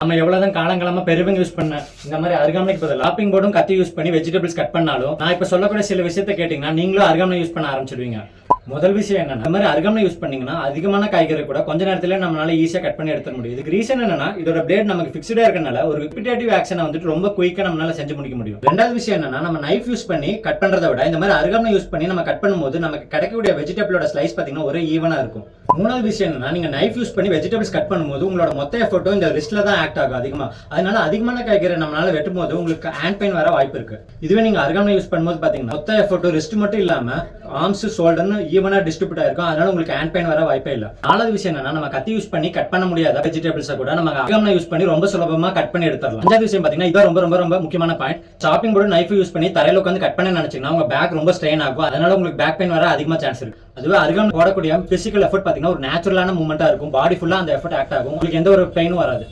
நம்ம எவ்வளவுதான் காலங்காலமா பெருவங்க யூஸ் பண்ண இந்த மாதிரி அருகாமனைக்கு பதில் லாப்பிங் போர்டும் கத்தி யூஸ் பண்ணி வெஜிடபிள்ஸ் கட் பண்ணாலும் நான் இப்ப சொல்லக்கூடிய சில விஷயத்த கேட்டீங்கன்னா நீங்களும் அருகாமனை யூஸ் பண்ண ஆரம்பிச்சிடுவீங்க. முதல் விஷயம் என்னன்னா, இந்த மாதிரி அருகாமனை யூஸ் பண்ணீங்கன்னா அதிகமான காய்கறி கூட கொஞ்ச நேரத்துல நம்மளால ஈஸியா கட் பண்ணி எடுத்துட முடியும். இதுக்கு ரீசன் என்னன்னா, இதோட பிளேட் நமக்கு ஃபிக்ஸ்டா இருக்கனால ஒரு ரிப்பீட்டேட்டிவ் ஆக்ஷனை வந்துட்டு ரொம்ப குயிக்கா நம்மளால செஞ்சு முடிக்க முடியும். ரெண்டாவது விஷயம் என்னன்னா, நம்ம நைஃப் யூஸ் பண்ணி கட் பண்றதை விட இந்த மாதிரி அருகாமனை யூஸ் பண்ணி நம்ம கட் பண்ணும்போது நமக்கு கிடைக்கக்கூடிய வெஜிடபிளோட ஸ்லைஸ் பாத்தீங்கன்னா ஒரே ஈவனா இருக்கும். மூணாவது விஷயம் என்னன்னா, நீங்க நைஃப் யூஸ் பண்ணி வெஜிடபிள்ஸ் கட் பண்ணும்போது உங்களோட மொத்த எஃபர்ட்டும் இந்த ரிஸ்ட்ல தான் ஆக்ட் ஆகும் அதிகமா. அதனால அதிகமான காய்கறி நம்மளால வெட்டும் போது உங்களுக்கு ஹேண்ட் பெயின் வர வாய்ப்பு இருக்கு. இதுவே நீங்க அருகாமனை யூஸ் பண்ணும்போது பாத்தீங்கன்னா மொத்த எஃபர்ட்டும் ரிஸ்ட் மட்டும் இல்லாம ஆர்ம்ஸ் ஷோல்டர்னு ஈவனா டிஸ்ட்ரிபியூட் ஆயிருக்கும். அதனால உங்களுக்கு ஹேண்ட் பெயின் வர வாய்ப்பே இல்ல. நாலாவது விஷயம் என்னன்னா, நம்ம கத்தி யூஸ் பண்ணி கட் பண்ண முடியாத வெஜிடபிள்ஸை கூட நம்ம அருகாமனை யூஸ் பண்ணி ரொம்ப சுலபமா கட் பண்ணி எடுத்துடலாம். அஞ்சாவது விஷயம் பாத்தீங்கன்னா இதான் ரொம்ப ரொம்ப ரொம்ப முக்கியமான point. Shopping board knife use பண்ணி தரையில உட்காந்து கட் பண்ண நினைச்சீங்கன்னா உங்க பேக் ரொம்ப ஸ்ட்ரெயின் ஆகும். அதனால உங்களுக்கு பேக் பெயின் வர அதிகமா சான்ஸ் இருக்கு. அதுவே அருகாமனை போடக்கூடிய பிசிக்கல் எஃபர்ட் பாத்தீங்கன்னா ஒரு நேச்சுரலான மூவ்மெண்டா இருக்கும். பாடி ஃபுல்லா அந்த எஃபர்ட் ஆக்ட் ஆகும். உங்களுக்கு எந்த ஒரு பெயினும் வராது.